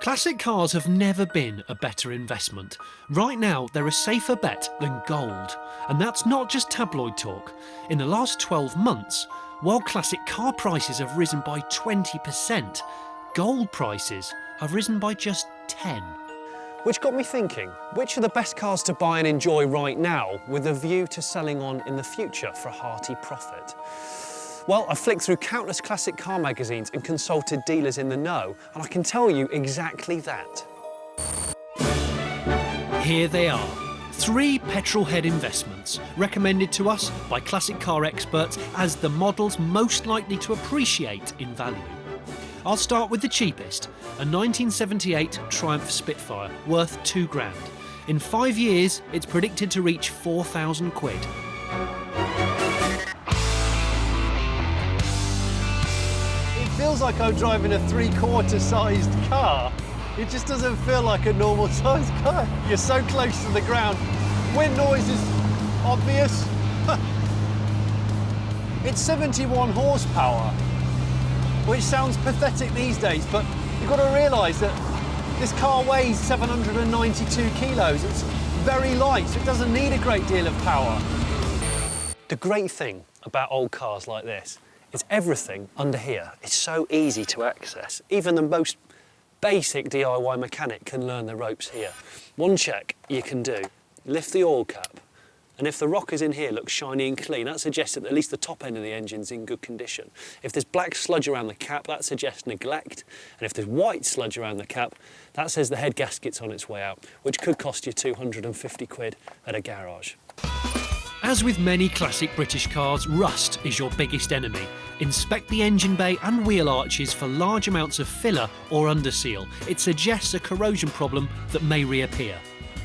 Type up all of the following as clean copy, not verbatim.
Classic cars have never been a better investment. Right now, they're a safer bet than gold. And that's not just tabloid talk. In the last 12 months, while classic car prices have risen by 20%, gold prices have risen by just 10%. Which got me thinking, which are the best cars to buy and enjoy right now with a view to selling on in the future for a hearty profit? Well, I flicked through countless classic car magazines and consulted dealers in the know, and I can tell you exactly that. Here they are, 3 petrol-head investments recommended to us by classic car experts as the models most likely to appreciate in value. I'll start with the cheapest, a 1978 Triumph Spitfire worth £2,000. In 5 years, it's predicted to reach 4,000 quid. It feels like I'm driving a 3/4 sized car. It just doesn't feel like a normal sized car. You're so close to the ground. Wind noise is obvious. It's 71 horsepower, which sounds pathetic these days, but you've got to realise that this car weighs 792 kilos. It's very light, so it doesn't need a great deal of power. The great thing about old cars like this is everything under here is so easy to access. Even the most basic DIY mechanic can learn the ropes here. One check you can do, lift the oil cap, and if the rockers in here look shiny and clean, that suggests that at least the top end of the engine's in good condition. If there's black sludge around the cap, that suggests neglect. And if there's white sludge around the cap, that says the head gasket's on its way out, which could cost you 250 quid at a garage. As with many classic British cars, rust is your biggest enemy. Inspect the engine bay and wheel arches for large amounts of filler or underseal. It suggests a corrosion problem that may reappear.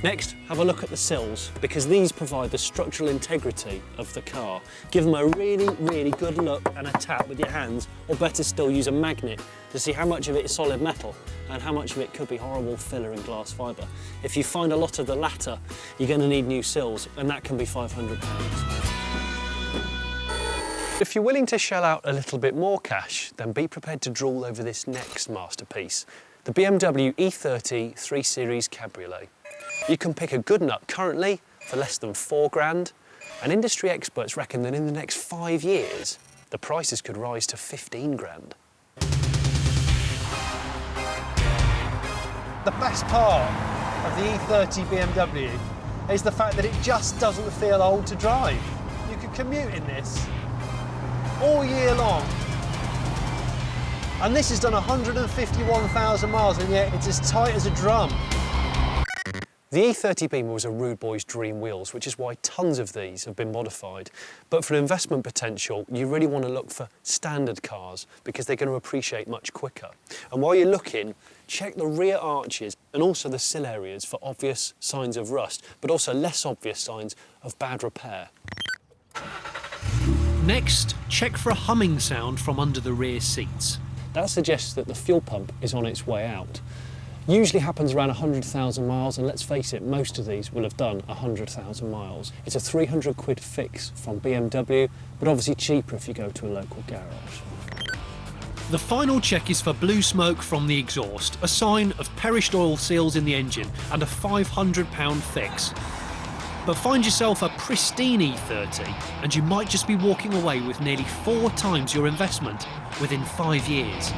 Next, have a look at the sills, because these provide the structural integrity of the car. Give them a really, really good look and a tap with your hands, or better still, use a magnet to see how much of it is solid metal and how much of it could be horrible filler and glass fibre. If you find a lot of the latter, you're going to need new sills, and that can be £500. If you're willing to shell out a little bit more cash, then be prepared to drool over this next masterpiece, the BMW E30 3 Series Cabriolet. You can pick a good nut currently for less than £4,000, and industry experts reckon that in the next 5 years, the prices could rise to £15,000. The best part of the E30 BMW is the fact that it just doesn't feel old to drive. You could commute in this all year long. And this has done 151,000 miles, and yet it's as tight as a drum. The E30 Beamer was a rude boy's dream wheels, which is why tons of these have been modified. But for investment potential, you really want to look for standard cars because they're going to appreciate much quicker. And while you're looking, check the rear arches and also the sill areas for obvious signs of rust, but also less obvious signs of bad repair. Next, check for a humming sound from under the rear seats. That suggests that the fuel pump is on its way out. Usually happens around 100,000 miles, and let's face it, most of these will have done 100,000 miles. It's a 300 quid fix from BMW, but obviously cheaper if you go to a local garage. The final check is for blue smoke from the exhaust, a sign of perished oil seals in the engine, and a £500 fix. But find yourself a pristine E30 and you might just be walking away with nearly 4 times your investment within 5 years.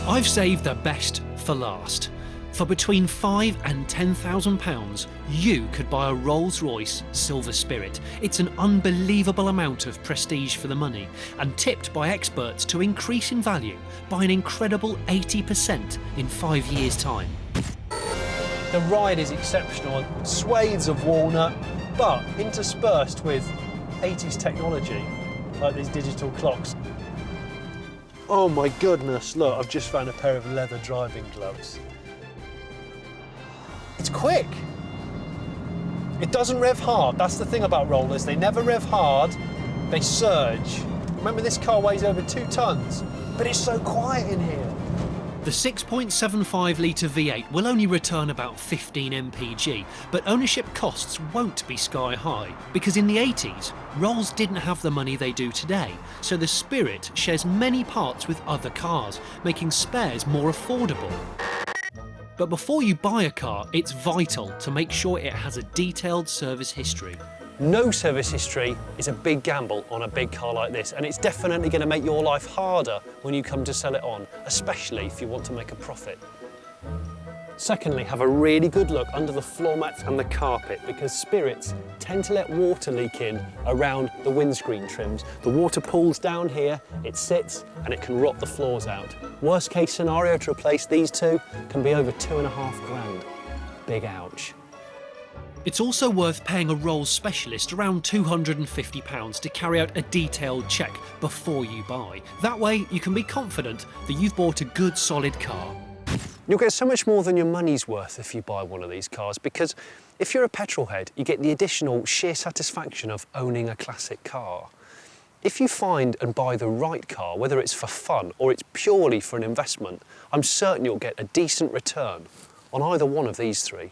I've saved the best for last. For between £5,000 and £10,000, you could buy a Rolls-Royce Silver Spirit. It's an unbelievable amount of prestige for the money, and tipped by experts to increase in value by an incredible 80% in 5 years' time. The ride is exceptional, swathes of walnut, but interspersed with 80s technology, like these digital clocks. Oh my goodness, look, I've just found a pair of leather driving gloves. It's quick. It doesn't rev hard. That's the thing about rollers. They never rev hard, they surge. Remember, this car weighs over 2 tons, but it's so quiet in here. The 6.75 litre V8 will only return about 15 mpg, but ownership costs won't be sky high, because in the 80s, Rolls didn't have the money they do today, so the Spirit shares many parts with other cars, making spares more affordable. But before you buy a car, it's vital to make sure it has a detailed service history. No service history is a big gamble on a big car like this, and it's definitely going to make your life harder when you come to sell it on, especially if you want to make a profit. Secondly, have a really good look under the floor mats and the carpet, because spirits tend to let water leak in around the windscreen trims. The water pools down here, it sits, and it can rot the floors out. Worst case scenario to replace these two can be over £2.5 grand. Big ouch. It's also worth paying a Rolls specialist around £250 to carry out a detailed check before you buy. That way you can be confident that you've bought a good solid car. You'll get so much more than your money's worth if you buy one of these cars, because if you're a petrol head, you get the additional sheer satisfaction of owning a classic car. If you find and buy the right car, whether it's for fun or it's purely for an investment, I'm certain you'll get a decent return on either one of these three.